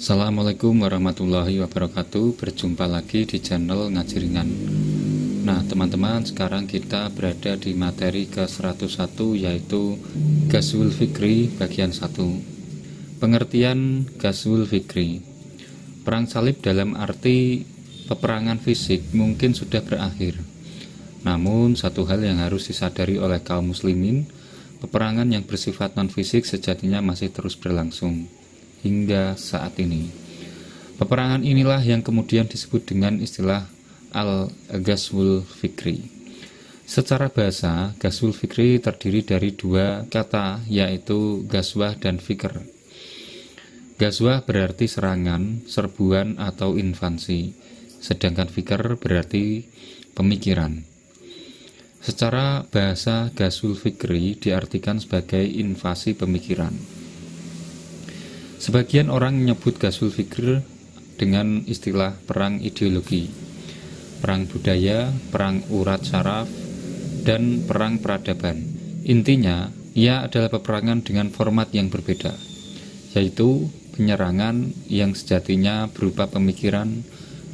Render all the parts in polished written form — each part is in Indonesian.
Assalamualaikum warahmatullahi wabarakatuh. Berjumpa lagi di channel Ngaji Ringan. Nah teman-teman, sekarang kita berada di materi ke-101, yaitu Ghazwul Fikri bagian 1. Pengertian Ghazwul Fikri. Perang salib dalam arti peperangan fisik mungkin sudah berakhir. Namun satu hal yang harus disadari oleh kaum muslimin, peperangan yang bersifat non-fisik sejatinya masih terus berlangsung hingga saat ini. Peperangan inilah yang kemudian disebut dengan istilah Al-Ghazwul Fikri. Secara bahasa, Ghazwul Fikri terdiri dari dua kata, yaitu ghazwah dan fikr. Ghazwah berarti serangan, serbuan atau invasi, sedangkan fikr berarti pemikiran. Secara bahasa, Ghazwul Fikri diartikan sebagai invasi pemikiran. Sebagian orang menyebut Ghazwul Fikr dengan istilah perang ideologi, perang budaya, perang urat syaraf, dan perang peradaban. Intinya, ia adalah peperangan dengan format yang berbeda, yaitu penyerangan yang sejatinya berupa pemikiran,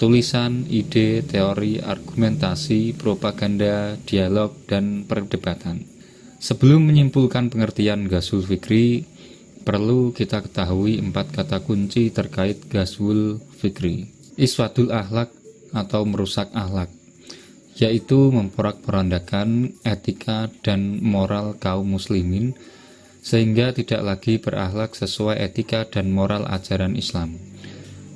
tulisan, ide, teori, argumentasi, propaganda, dialog, dan perdebatan. Sebelum menyimpulkan pengertian Ghazwul Fikri, perlu kita ketahui 4 kata kunci terkait Ghazwul Fikri. Iswadul akhlak atau merusak akhlak, yaitu memporak-porandakan etika dan moral kaum muslimin sehingga tidak lagi berakhlak sesuai etika dan moral ajaran Islam.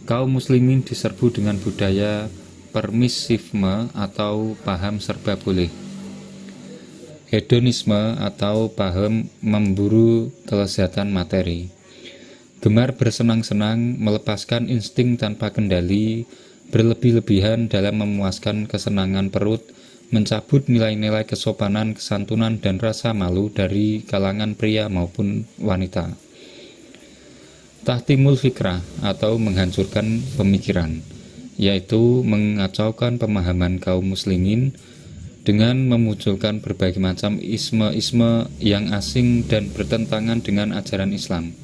Kaum muslimin diserbu dengan budaya permisifme atau paham serba boleh, hedonisme atau paham memburu kelezatan materi, gemar bersenang-senang, melepaskan insting tanpa kendali, berlebih-lebihan dalam memuaskan kesenangan perut, mencabut nilai-nilai kesopanan, kesantunan, dan rasa malu dari kalangan pria maupun wanita. Tahtimul fikrah atau menghancurkan pemikiran, yaitu mengacaukan pemahaman kaum muslimin dengan memunculkan berbagai macam isme-isme yang asing dan bertentangan dengan ajaran Islam,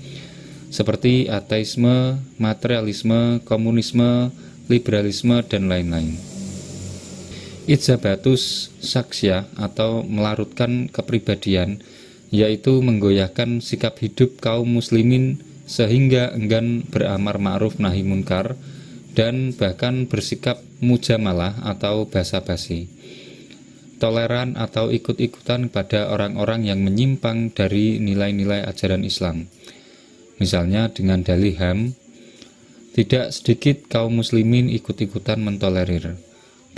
seperti ateisme, materialisme, komunisme, liberalisme, dan lain-lain. Idzabatus saksyah atau melarutkan kepribadian, yaitu menggoyahkan sikap hidup kaum muslimin sehingga enggan beramar ma'ruf nahi munkar dan bahkan bersikap mujamalah atau basa-basi, toleran atau ikut-ikutan pada orang-orang yang menyimpang dari nilai-nilai ajaran Islam. Misalnya dengan dalih HAM, tidak sedikit kaum muslimin ikut-ikutan mentolerir,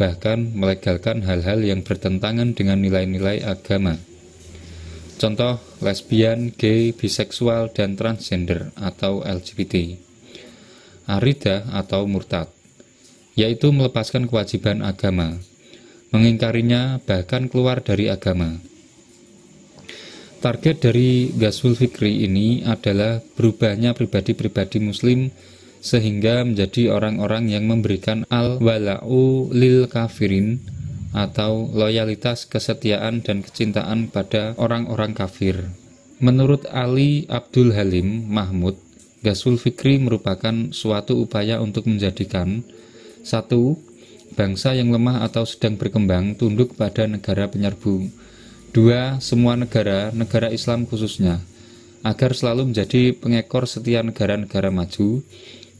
bahkan melegalkan hal-hal yang bertentangan dengan nilai-nilai agama. Contoh, lesbian, gay, biseksual, dan transgender atau LGBT. Aridah atau murtad, yaitu melepaskan kewajiban agama, mengingkarinya, bahkan keluar dari agama. Target dari Ghazwul Fikri ini adalah berubahnya pribadi-pribadi muslim sehingga menjadi orang-orang yang memberikan al-wala'u lil kafirin atau loyalitas, kesetiaan, dan kecintaan pada orang-orang kafir. Menurut Ali Abdul Halim Mahmud, Ghazwul Fikri merupakan suatu upaya untuk menjadikan 1. Bangsa yang lemah atau sedang berkembang tunduk pada negara penyerbu. 2. Semua negara Islam khususnya, agar selalu menjadi pengekor setiap negara-negara maju,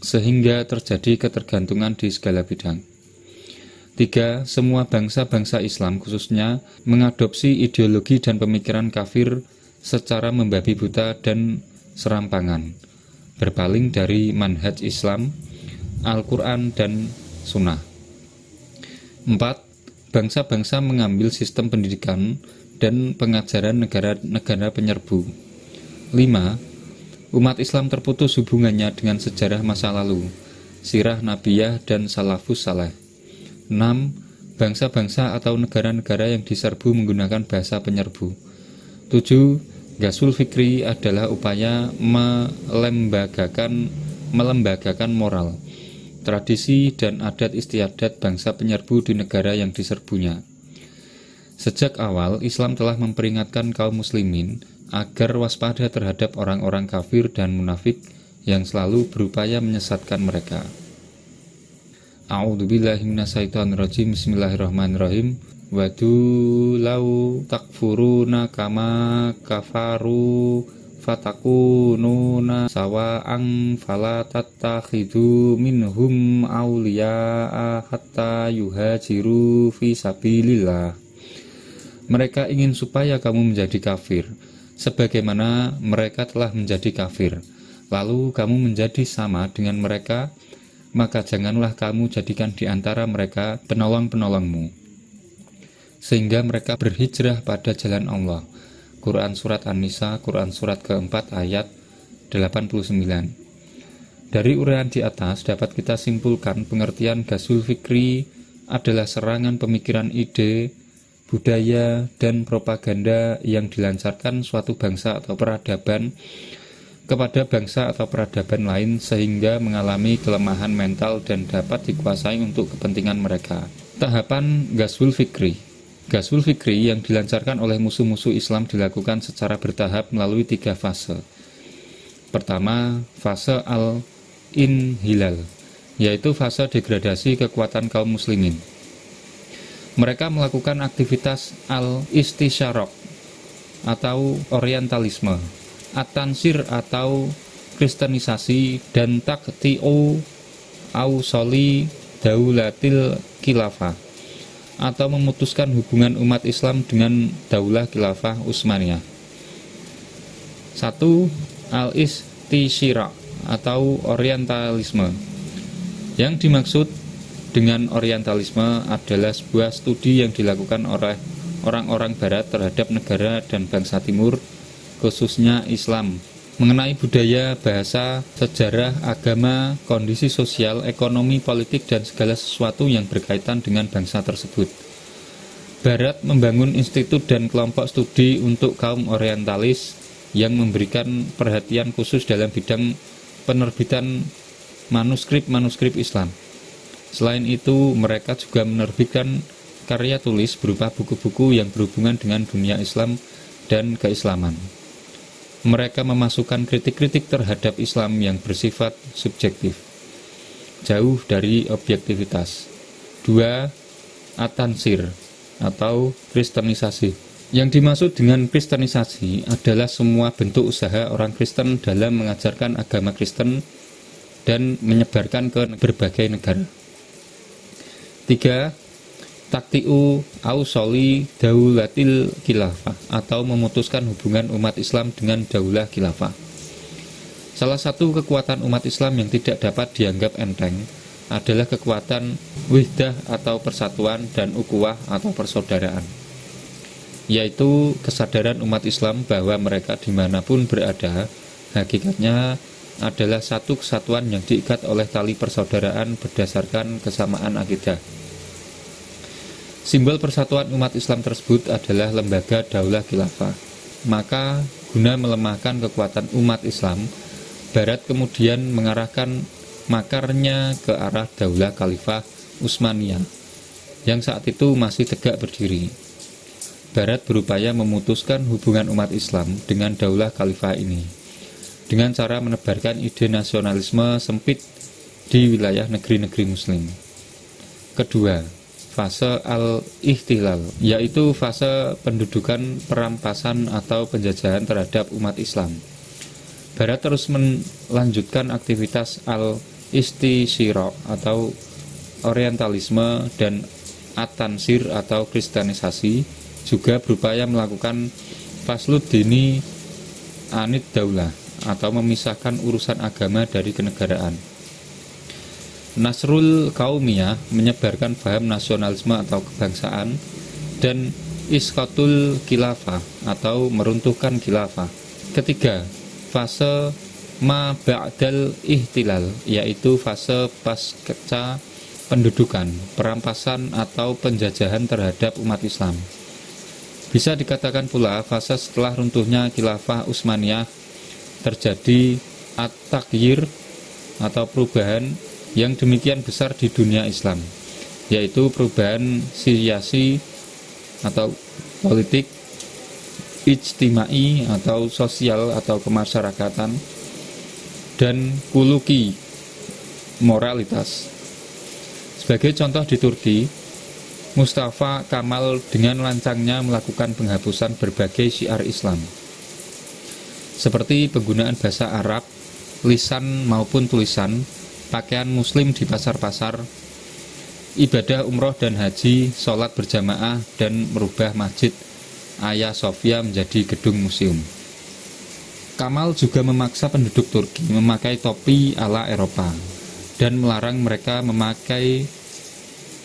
sehingga terjadi ketergantungan di segala bidang. 3. Semua bangsa-bangsa Islam khususnya mengadopsi ideologi dan pemikiran kafir secara membabi buta dan serampangan, berpaling dari manhaj Islam, Al-Quran, dan Sunnah. 4. Bangsa-bangsa mengambil sistem pendidikan dan pengajaran negara-negara penyerbu. 5. Umat Islam terputus hubungannya dengan sejarah masa lalu, sirah nabiyah, dan salafus saleh. 6. Bangsa-bangsa atau negara-negara yang diserbu menggunakan bahasa penyerbu. 7. Ghazwul Fikri adalah upaya melembagakan moral, tradisi, dan adat istiadat bangsa penyerbu di negara yang diserbunya. Sejak awal, Islam telah memperingatkan kaum muslimin agar waspada terhadap orang-orang kafir dan munafik yang selalu berupaya menyesatkan mereka. A'udzubillahi minasyaitonirrajim. Bismillahirrahmanirrahim. Wadu lau takfuruna kama kafaru fatakununa sawa'an fala tattakhidu minhum awliya'a hatta yuhajiru fi sabilillah. Mereka ingin supaya kamu menjadi kafir sebagaimana mereka telah menjadi kafir, lalu kamu menjadi sama dengan mereka, maka janganlah kamu jadikan di antara mereka penolong-penolongmu, sehingga mereka berhijrah pada jalan Allah. Quran Surat An-Nisa, Quran Surat keempat ayat 89. Dari uraian di atas dapat kita simpulkan pengertian Ghazwul Fikri adalah serangan pemikiran, ide, budaya, dan propaganda yang dilancarkan suatu bangsa atau peradaban kepada bangsa atau peradaban lain sehingga mengalami kelemahan mental dan dapat dikuasai untuk kepentingan mereka. Tahapan Ghazwul Fikri. Ghazwul Fikri yang dilancarkan oleh musuh-musuh Islam dilakukan secara bertahap melalui 3 fase. Pertama, fase al-inhilal, yaitu fase degradasi kekuatan kaum muslimin. Mereka melakukan aktivitas al-istisyaraq atau orientalisme, at-tansir atau kristenisasi, dan takti'u awsoli daulatil khilafah atau memutuskan hubungan umat Islam dengan daulah khilafah Utsmaniyah. 1. Al-istisyaraq atau orientalisme. Yang dimaksud dengan orientalisme adalah sebuah studi yang dilakukan oleh orang-orang barat terhadap negara dan bangsa timur, khususnya Islam, mengenai budaya, bahasa, sejarah, agama, kondisi sosial, ekonomi, politik, dan segala sesuatu yang berkaitan dengan bangsa tersebut. Barat membangun institut dan kelompok studi untuk kaum orientalis yang memberikan perhatian khusus dalam bidang penerbitan manuskrip-manuskrip Islam. Selain itu, mereka juga menerbitkan karya tulis berupa buku-buku yang berhubungan dengan dunia Islam dan keislaman. Mereka memasukkan kritik-kritik terhadap Islam yang bersifat subjektif, jauh dari objektivitas. 2. At-tansir atau kristenisasi. Yang dimaksud dengan kristenisasi adalah semua bentuk usaha orang Kristen dalam mengajarkan agama Kristen dan menyebarkan ke berbagai negara. 3. Takti'u awsoli daulatil khilafah atau memutuskan hubungan umat Islam dengan daulah khilafah. Salah satu kekuatan umat Islam yang tidak dapat dianggap enteng adalah kekuatan wihdah atau persatuan dan ukuwah atau persaudaraan, yaitu kesadaran umat Islam bahwa mereka dimanapun berada hakikatnya adalah satu kesatuan yang diikat oleh tali persaudaraan berdasarkan kesamaan akidah. Simbol persatuan umat Islam tersebut adalah lembaga daulah khilafah. Maka guna melemahkan kekuatan umat Islam, Barat kemudian mengarahkan makarnya ke arah daulah Khalifah Utsmaniyah yang saat itu masih tegak berdiri. Barat berupaya memutuskan hubungan umat Islam dengan daulah Khalifah ini dengan cara menebarkan ide nasionalisme sempit di wilayah negeri-negeri Muslim. Kedua, fase al-ihtilal, yaitu fase pendudukan, perampasan atau penjajahan terhadap umat Islam. Barat terus melanjutkan aktivitas al-istisyaraq atau orientalisme dan at-tansir atau kristenisasi, juga berupaya melakukan faslud dini anid daulah atau memisahkan urusan agama dari kenegaraan. Nasrul Qaumiyah menyebarkan paham nasionalisme atau kebangsaan, dan isqatul khilafah atau meruntuhkan khilafah. Ketiga, fase ma ba'dal ihtilal, yaitu fase pasca pendudukan, perampasan atau penjajahan terhadap umat Islam. Bisa dikatakan pula fase setelah runtuhnya khilafah Utsmaniyah terjadi at-taghyir atau perubahan yang demikian besar di dunia Islam, yaitu perubahan siasi atau politik, ijtimai atau sosial atau kemasyarakatan, dan kuluki, moralitas. Sebagai contoh di Turki, Mustafa Kamal dengan lancangnya melakukan penghapusan berbagai syiar Islam, seperti penggunaan bahasa Arab, lisan maupun tulisan, pakaian muslim di pasar-pasar, ibadah umroh dan haji, sholat berjamaah, dan merubah masjid Hagia Sophia menjadi gedung museum. Kamal juga memaksa penduduk Turki memakai topi ala Eropa dan melarang mereka memakai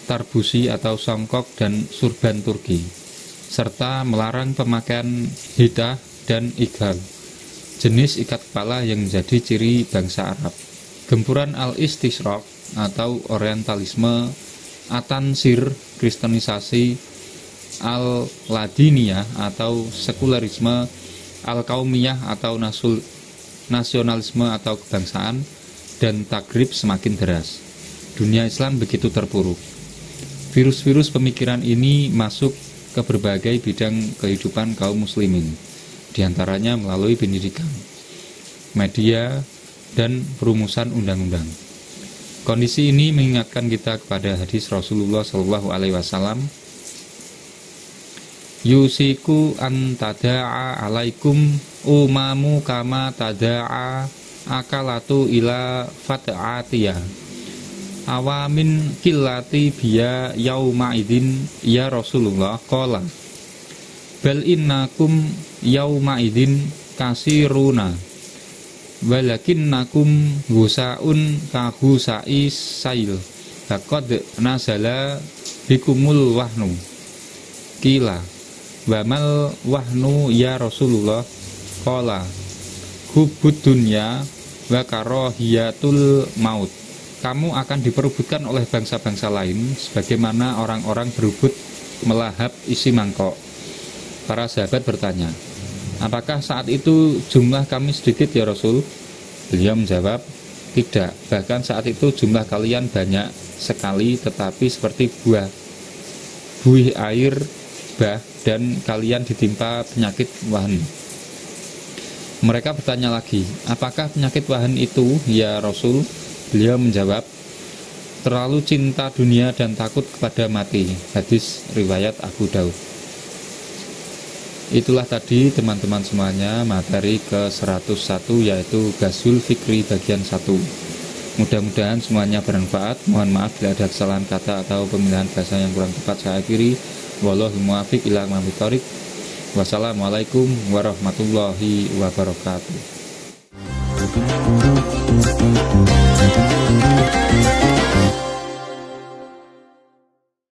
tarbusi atau songkok dan surban Turki, serta melarang pemakaian hita dan ighal, jenis ikat kepala yang menjadi ciri bangsa Arab. Gempuran al-istishraq atau orientalisme, atansir, kristenisasi, al-ladiniyah atau sekularisme, al-kaumiyah atau nasionalisme atau kebangsaan, dan tagrib semakin deras. Dunia Islam begitu terpuruk. Virus-virus pemikiran ini masuk ke berbagai bidang kehidupan kaum muslimin, diantaranya melalui pendidikan, media, dan perumusan undang-undang. Kondisi ini mengingatkan kita kepada hadis Rasulullah SAW, yusiku an tada'a alaikum umamu kama tada'a akalatu ila fat'atiyah awamin kilati biya yauma idin ya Rasulullah qala bal innakum yauma idin kasiruna walakinnakum gusaun kahusai sail faqad nazala bikumul wahnu kila wamal wahnu ya Rasulullah qala hubbud dunya wa karahiyatul maut. Kamu akan diperebutkan oleh bangsa-bangsa lain sebagaimana orang-orang berebut melahap isi mangkok. Para sahabat bertanya, apakah saat itu jumlah kami sedikit ya Rasul? Beliau menjawab, tidak, bahkan saat itu jumlah kalian banyak sekali, tetapi seperti buih air bah, dan kalian ditimpa penyakit wahan. Mereka bertanya lagi, apakah penyakit wahan itu ya Rasul? Beliau menjawab, terlalu cinta dunia dan takut kepada mati. Hadis riwayat Abu Daud. Itulah tadi teman-teman semuanya materi ke-101, yaitu Ghazwul Fikri bagian 1. Mudah-mudahan semuanya bermanfaat. Mohon maaf bila ada kesalahan kata atau pemilihan bahasa yang kurang tepat saya akhiri. Wallahu muwaffiq ila aqwamit thoriq. Wassalamualaikum warahmatullahi wabarakatuh.